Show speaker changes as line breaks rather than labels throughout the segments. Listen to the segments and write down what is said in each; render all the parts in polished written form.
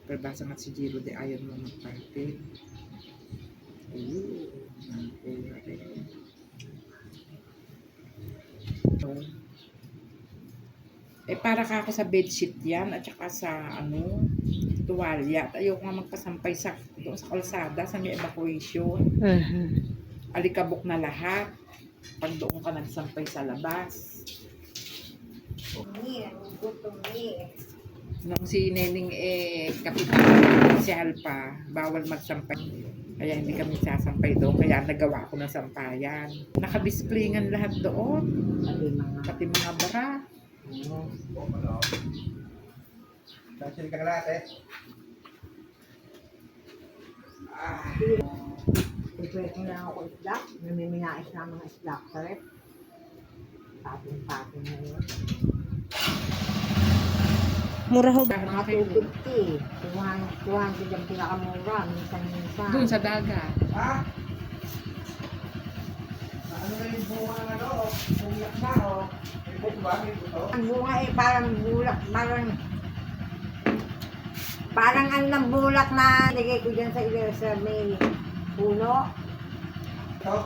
Palibasa nga si Jiro de ayaw mo magparte. Ayun. Para ka ako sa bedsheet yan at saka sa tuwalya. At ayoko nga magpasampay doon sa kalsada sa may evacuation. Alikabok na lahat. Pag doon ka nagsampay sa labas. Nung si Neneng kapital pa, bawal magsampay. Kaya hindi kami sasampay doon. Kaya nagawa ko ng sampayan. Nakadisplingan lahat doon. Pati mga bara.
Kasi ka lahat
Ipwede na ako isda. Namiminais na mga isda sa rep. Patin-patin na yun.
Mura ho ba?
Mga 250. 200 ang pinakamura. Minsan-minsan.
Doon sa dagat.
Ha? Ano na yung bunga ng bumiyak na May buto ba? May buto?
Ang bunga parang bulak. Parang ng bulak na lagay ko dyan sa may puno.
Ito?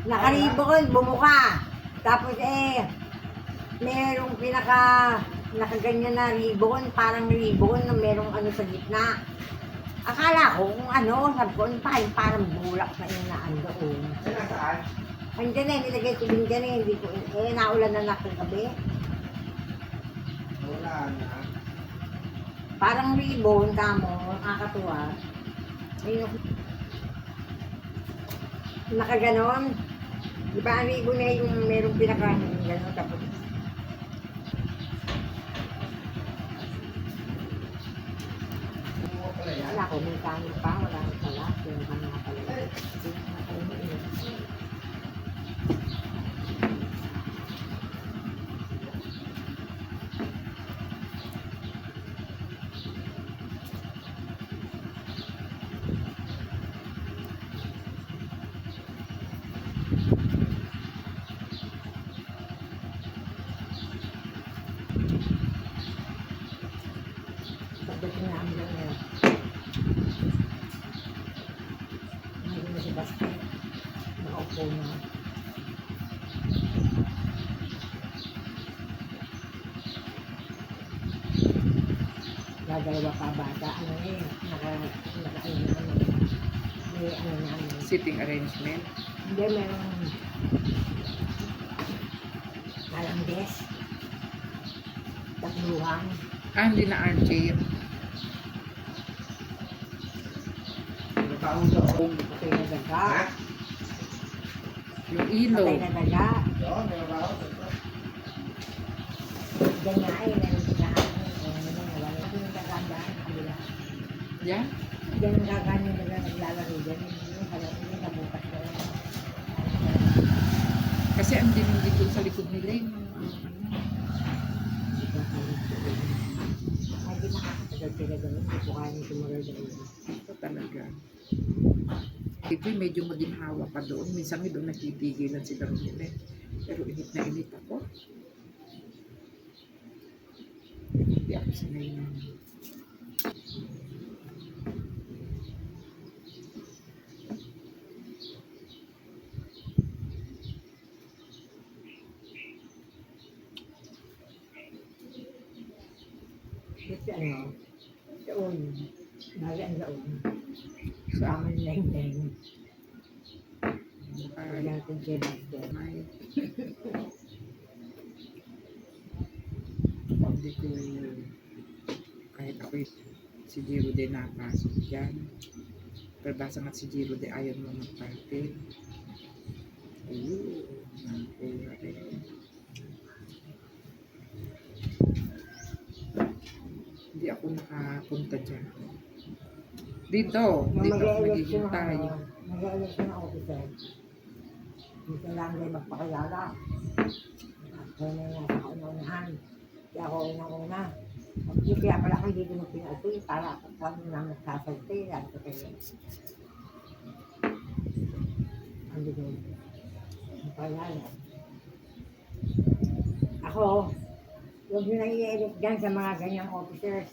Nakaribon, bumuka. Tapos merong nakaganyan na ribbon, parang ribbon na merong sa gitna. Akala ko kung sabi ko, parang bulak na yun na doon.
Saan?
Andiyan nilagay ko din dyan hindi ko, naulan na nakagabi.
Wala na.
Parang ribbon, kamo, nakakatuwa. Ayun, nakaganon. Di ba ang ribbon na yung merong pinaka-ganon, tapos
Bunga pala yan.
wala ko, may kanin pa, wala ko pala. Yung mga pala. Pagdating na ang ganyan. Hindi na si Basti. Nakaupo na. Gagalawa pa bata. May
Sitting arrangement.
Hindi, merong parang desk. Takluhan.
Hindi na armchair.
May taong doon.
Patay na daga.
Ha?
Yung ilaw.
Patay na daga.
Doon, may taong doon.
Diyan nga meron tinahan. Wala yung gagandaan. Kabila.
Yan.
Diyan ang gagaan yung naglalaro dyan. Yung halong yung nabukas ko.
Kasi ang dilim dito sa likod nila yung
Ay, di nakakatagal sila ganun. Hindi po kaya nito magagawa.
ito talaga. Ito medyo maginhawa pa doon. Minsan may doon nagtitigilan sila nila. Pero init na init ako. Hindi ako sanay na.
Kasi doon. Nagaan doon.
Sa
Sa amin na hindi.
ay,
Wala kong kebab doon.
may hindi ko kahit ako si Jiro de napasok dyan. Palibasa nga si Jiro de ayaw mo magparte. Ayun. Hindi ako nakapunta dyan. Dito magiging tayo.
Mag-election ang officer. Dito lang din magpakilala. Kaya na nga sa kaunahan. Kaya ako unang-una. Kaya pala ako dito ng pinatuloy para kami na nagsasalti. Yan ko kayo. Ano doon? Magpakilala. Ako, huwag nyo nang i-elect dyan sa mga ganyang officers.